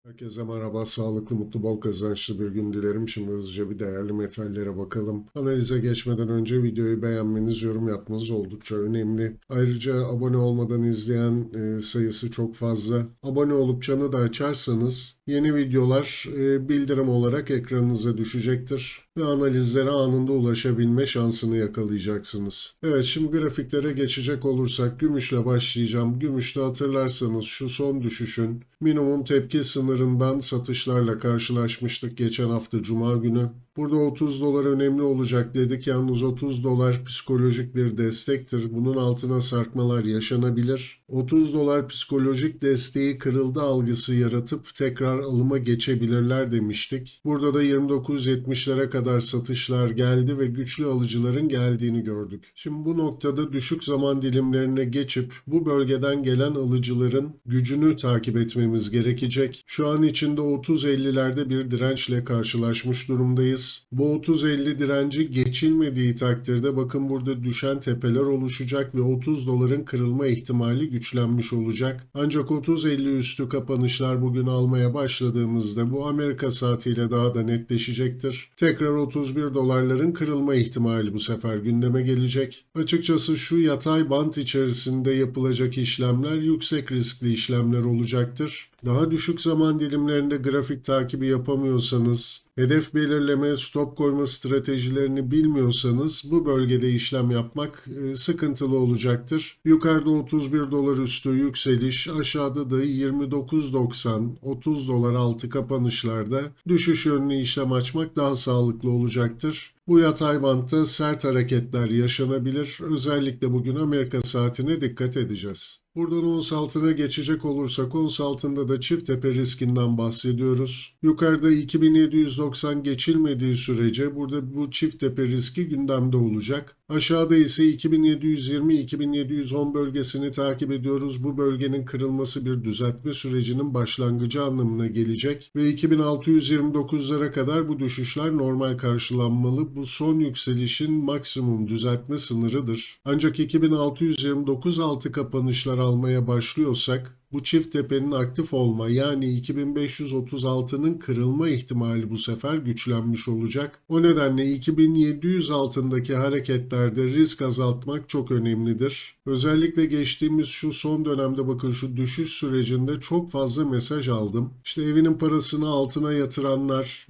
Herkese merhaba, sağlıklı, mutlu, bol kazançlı bir gün dilerim. Şimdi hızlıca bir değerli metallere bakalım. Analize geçmeden önce videoyu beğenmeniz, yorum yapmanız oldukça önemli. Ayrıca abone olmadan izleyen sayısı çok fazla. Abone olup çanı da açarsanız yeni videolar bildirim olarak ekranınıza düşecektir ve analizlere anında ulaşabilme şansını yakalayacaksınız. Evet, şimdi grafiklere geçecek olursak gümüşle başlayacağım. Gümüşte hatırlarsanız şu son düşüşün minimum tepki sınırından satışlarla karşılaşmıştık geçen hafta Cuma günü. Burada 30 dolar önemli olacak dedik. Yalnız 30 dolar psikolojik bir destektir. Bunun altına sarkmalar yaşanabilir. 30 dolar psikolojik desteği kırıldı algısı yaratıp tekrar alıma geçebilirler demiştik. Burada da 29.70'lere kadar satışlar geldi ve güçlü alıcıların geldiğini gördük. Şimdi bu noktada düşük zaman dilimlerine geçip bu bölgeden gelen alıcıların gücünü takip etmemiz gerekecek. Şu an içinde 30.50'lerde bir dirençle karşılaşmış durumdayız. Bu 30.50 direnci geçilmediği takdirde bakın burada düşen tepeler oluşacak ve 30 doların kırılma ihtimali güçlenmiş olacak. Ancak 30.50 üstü kapanışlar bugün almaya başladığımızda bu Amerika saatiyle daha da netleşecektir. Tekrar 31 dolarların kırılma ihtimali bu sefer gündeme gelecek. Açıkçası şu yatay bant içerisinde yapılacak işlemler yüksek riskli işlemler olacaktır. Daha düşük zaman dilimlerinde grafik takibi yapamıyorsanız, hedef belirleme, stop koyma stratejilerini bilmiyorsanız bu bölgede işlem yapmak sıkıntılı olacaktır. Yukarıda 31 dolar üstü yükseliş, aşağıda da 29.90, 30 dolar altı kapanışlarda düşüş yönlü işlem açmak daha sağlıklı olacaktır. Bu yatay bantta sert hareketler yaşanabilir. Özellikle bugün Amerika saatine dikkat edeceğiz. Buradan ons altına geçecek olursak ons altında da çift tepe riskinden bahsediyoruz. Yukarıda 2790 geçilmediği sürece burada bu çift tepe riski gündemde olacak. Aşağıda ise 2720-2710 bölgesini takip ediyoruz. Bu bölgenin kırılması bir düzeltme sürecinin başlangıcı anlamına gelecek ve 2629'lara kadar bu düşüşler normal karşılanmalı. Bu son yükselişin maksimum düzeltme sınırıdır. Ancak 2629 altı kapanışlar almaya başlıyorsak bu çift tepenin aktif olma yani 2536'nın kırılma ihtimali bu sefer güçlenmiş olacak. O nedenle 2700 altındaki hareketlerde risk azaltmak çok önemlidir. Özellikle geçtiğimiz şu son dönemde bakın şu düşüş sürecinde çok fazla mesaj aldım. İşte evinin parasını altına yatıranlar,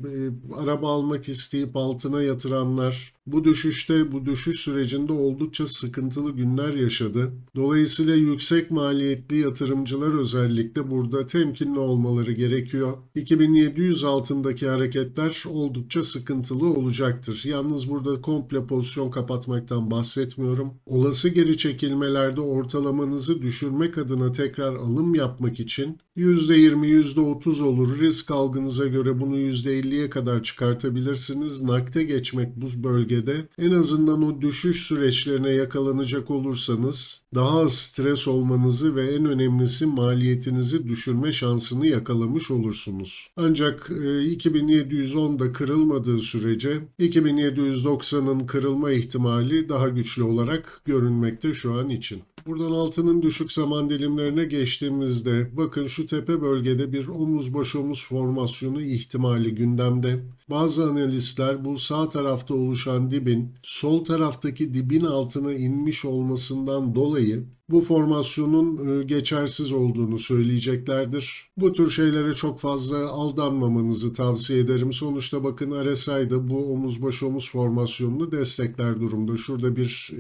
araba almak isteyip altına yatıranlar, bu düşüşte, bu düşüş sürecinde oldukça sıkıntılı günler yaşadı. Dolayısıyla yüksek maliyetli yatırımcılar özellikle burada temkinli olmaları gerekiyor. 2700 altındaki hareketler oldukça sıkıntılı olacaktır. Yalnız burada komple pozisyon kapatmaktan bahsetmiyorum. Olası geri çekilmelerde ortalamanızı düşürmek adına tekrar alım yapmak için %20, %30 olur. Risk algınıza göre bunu %50'ye kadar çıkartabilirsiniz. Nakde geçmek bu bölgede en azından o düşüş süreçlerine yakalanacak olursanız daha az stres olmanızı ve en önemlisi maliyetinizi düşürme şansını yakalamış olursunuz. Ancak 2710'da kırılmadığı sürece 2790'ın kırılma ihtimali daha güçlü olarak görünmekte şu an için. Buradan altının düşük zaman dilimlerine geçtiğimizde bakın şu tepe bölgede bir omuz baş omuz formasyonu ihtimali gündemde. Bazı analistler bu sağ tarafta oluşan dibin sol taraftaki dibin altına inmiş olmasından dolayı bu formasyonun geçersiz olduğunu söyleyeceklerdir. Bu tür şeylere çok fazla aldanmamanızı tavsiye ederim. Sonuçta bakın RSI'da bu omuz baş omuz formasyonunu destekler durumda. Şurada bir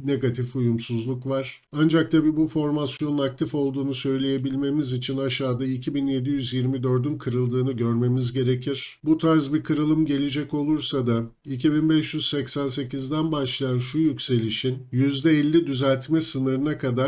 negatif uyumsuzluk var. Ancak tabi bu formasyonun aktif olduğunu söyleyebilmemiz için aşağıda 2724'ün kırıldığını görmemiz gerekir. Bu tarz bir kırılım gelecek olursa da 2588'den başlayan şu yükselişin %50 düzeltme sınırına kadar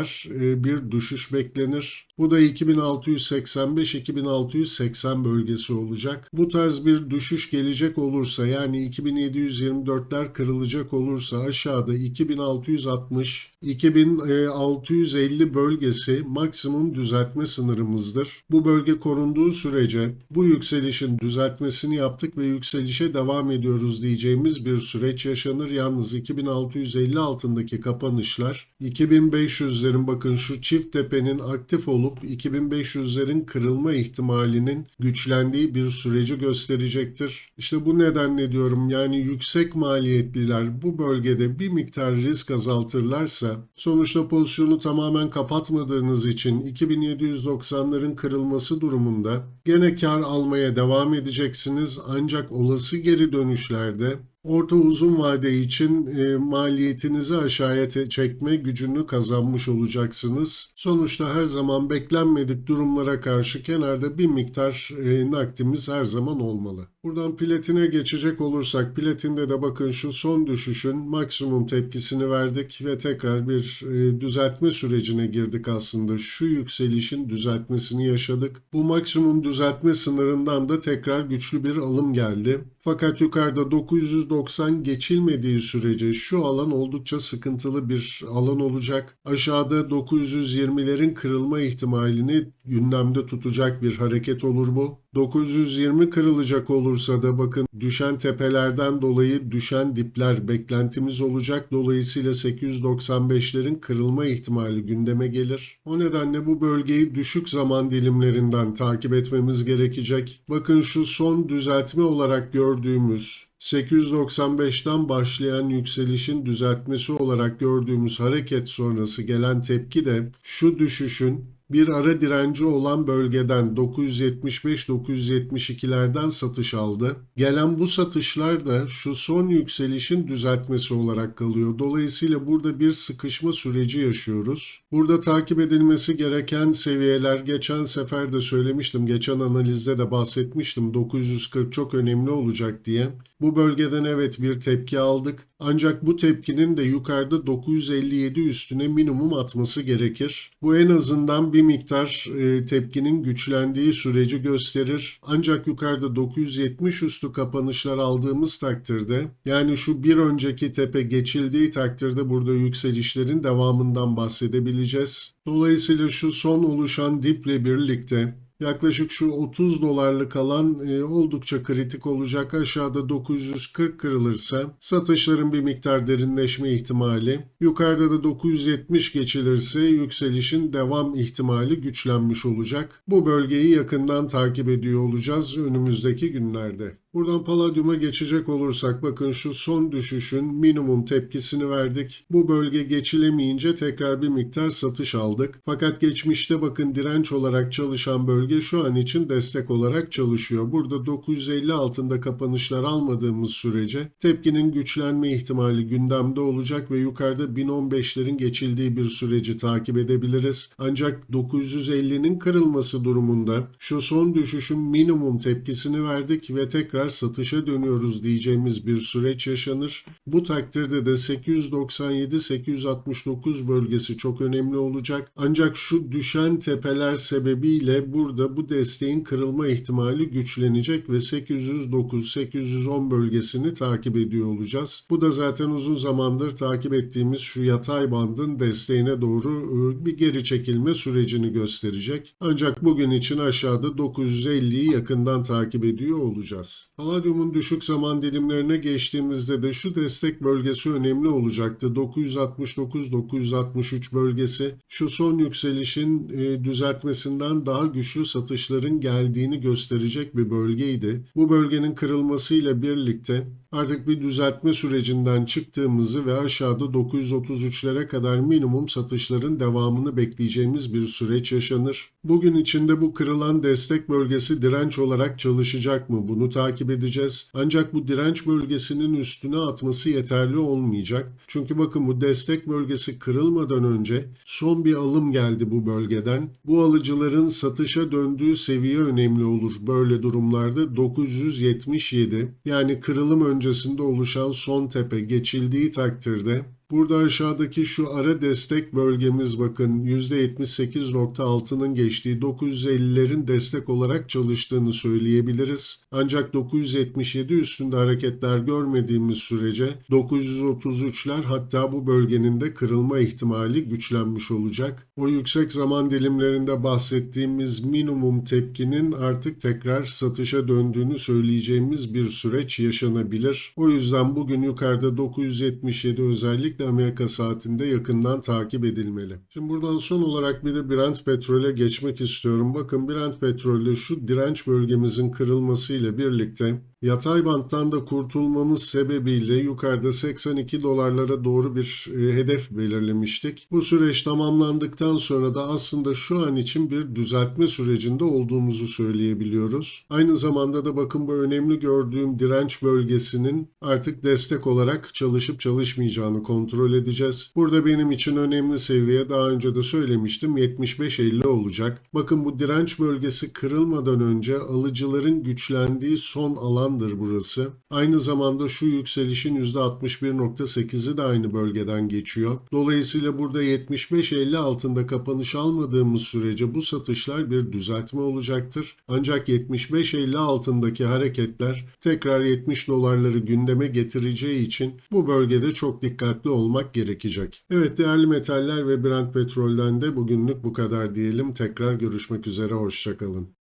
bir düşüş beklenir. Bu da 2685-2680 bölgesi olacak. Bu tarz bir düşüş gelecek olursa yani 2724'ler kırılacak olursa aşağıda 2660-2650 bölgesi maksimum düzeltme sınırımızdır. Bu bölge korunduğu sürece bu yükselişin düzeltmesini yaptık ve yükselişe devam ediyoruz diyeceğimiz bir süreç yaşanır. Yalnız 2650 altındaki kapanışlar 2500 2500'lerin bakın şu çift tepenin aktif olup 2500'lerin kırılma ihtimalinin güçlendiği bir süreci gösterecektir. İşte bu nedenle diyorum yani yüksek maliyetliler bu bölgede bir miktar risk azaltırlarsa sonuçta pozisyonu tamamen kapatmadığınız için 2790'ların kırılması durumunda gene kar almaya devam edeceksiniz ancak olası geri dönüşlerde orta uzun vade için maliyetinizi aşağıya çekme gücünü kazanmış olacaksınız. Sonuçta her zaman beklenmedik durumlara karşı kenarda bir miktar nakdimiz her zaman olmalı. Buradan platine geçecek olursak platinde de bakın şu son düşüşün maksimum tepkisini verdik ve tekrar bir düzeltme sürecine girdik aslında. Şu yükselişin düzeltmesini yaşadık. Bu maksimum düzeltme sınırından da tekrar güçlü bir alım geldi. Fakat yukarıda 990 geçilmediği sürece şu alan oldukça sıkıntılı bir alan olacak. Aşağıda 920'lerin kırılma ihtimalini gündemde tutacak bir hareket olur bu. 920 kırılacak olursa da bakın düşen tepelerden dolayı düşen dipler beklentimiz olacak. Dolayısıyla 895'lerin kırılma ihtimali gündeme gelir. O nedenle bu bölgeyi düşük zaman dilimlerinden takip etmemiz gerekecek. Bakın şu son düzeltme olarak gördüğümüz 895'ten başlayan yükselişin düzeltmesi olarak gördüğümüz hareket sonrası gelen tepki de şu düşüşün bir ara direnci olan bölgeden 975-972'lerden satış aldı. Gelen bu satışlar da şu son yükselişin düzeltmesi olarak kalıyor. Dolayısıyla burada bir sıkışma süreci yaşıyoruz. Burada takip edilmesi gereken seviyeler geçen sefer de söylemiştim. Geçen analizde de bahsetmiştim. 940 çok önemli olacak diye. Bu bölgeden evet bir tepki aldık. Ancak bu tepkinin de yukarıda 957 üstüne minimum atması gerekir. Bu en azından bir miktar tepkinin güçlendiği süreci gösterir. Ancak yukarıda 970 üstü kapanışlar aldığımız takdirde yani şu bir önceki tepe geçildiği takdirde burada yükselişlerin devamından bahsedebileceğiz. Dolayısıyla şu son oluşan diple birlikte yaklaşık şu 30 dolarlık alan oldukça kritik olacak. Aşağıda 940 kırılırsa satışların bir miktar derinleşme ihtimali, yukarıda da 970 geçilirse yükselişin devam ihtimali güçlenmiş olacak. Bu bölgeyi yakından takip ediyor olacağız önümüzdeki günlerde. Buradan paladyuma geçecek olursak bakın şu son düşüşün minimum tepkisini verdik. Bu bölge geçilemeyince tekrar bir miktar satış aldık. Fakat geçmişte bakın direnç olarak çalışan bölge şu an için destek olarak çalışıyor. Burada 950 altında kapanışlar almadığımız sürece tepkinin güçlenme ihtimali gündemde olacak ve yukarıda 1015'lerin geçildiği bir süreci takip edebiliriz. Ancak 950'nin kırılması durumunda şu son düşüşün minimum tepkisini verdik ve tekrar satışa dönüyoruz diyeceğimiz bir süreç yaşanır. Bu takdirde de 897-869 bölgesi çok önemli olacak. Ancak şu düşen tepeler sebebiyle burada bu desteğin kırılma ihtimali güçlenecek ve 809-810 bölgesini takip ediyor olacağız. Bu da zaten uzun zamandır takip ettiğimiz şu yatay bandın desteğine doğru bir geri çekilme sürecini gösterecek. Ancak bugün için aşağıda 950'yi yakından takip ediyor olacağız. Palladium'un düşük zaman dilimlerine geçtiğimizde de şu destek bölgesi önemli olacaktı. 969-963 bölgesi şu son yükselişin düzeltmesinden daha güçlü satışların geldiğini gösterecek bir bölgeydi. Bu bölgenin kırılmasıyla birlikte artık bir düzeltme sürecinden çıktığımızı ve aşağıda 933'lere kadar minimum satışların devamını bekleyeceğimiz bir süreç yaşanır. Bugün içinde bu kırılan destek bölgesi direnç olarak çalışacak mı? Bunu takip edeceğiz. Ancak bu direnç bölgesinin üstüne atması yeterli olmayacak. Çünkü bakın bu destek bölgesi kırılmadan önce son bir alım geldi bu bölgeden. Bu alıcıların satışa döndüğü seviye önemli olur. Böyle durumlarda 977 yani kırılım öncesinde oluşan son tepe geçildiği takdirde burada aşağıdaki şu ara destek bölgemiz bakın %78.6'nın geçtiği 950'lerin destek olarak çalıştığını söyleyebiliriz. Ancak 977 üstünde hareketler görmediğimiz sürece 933'ler hatta bu bölgenin de kırılma ihtimali güçlenmiş olacak. O yüksek zaman dilimlerinde bahsettiğimiz minimum tepkinin artık tekrar satışa döndüğünü söyleyeceğimiz bir süreç yaşanabilir. O yüzden bugün yukarıda 977 özellikle özellikle Amerika saatinde yakından takip edilmeli. Şimdi buradan son olarak bir de Brent petrole geçmek istiyorum. Bakın Brent petrolde şu direnç bölgemizin kırılmasıyla birlikte yatay banttan da kurtulmamız sebebiyle yukarıda 82 dolarlara doğru bir hedef belirlemiştik. Bu süreç tamamlandıktan sonra da aslında şu an için bir düzeltme sürecinde olduğumuzu söyleyebiliyoruz. Aynı zamanda da bakın bu önemli gördüğüm direnç bölgesinin artık destek olarak çalışıp çalışmayacağını kontrol edeceğiz. Burada benim için önemli seviye daha önce de söylemiştim 75-50 olacak. Bakın bu direnç bölgesi kırılmadan önce alıcıların güçlendiği son alandır burası. Aynı zamanda şu yükselişin %61.8'i de aynı bölgeden geçiyor. Dolayısıyla burada 75-50 altında kapanış almadığımız sürece bu satışlar bir düzeltme olacaktır. Ancak 75-50 altındaki hareketler tekrar 70 dolarları gündeme getireceği için bu bölgede çok dikkatli olmak gerekecek. Evet değerli metaller ve Brent petrolden de bugünlük bu kadar diyelim. Tekrar görüşmek üzere, hoşça kalın.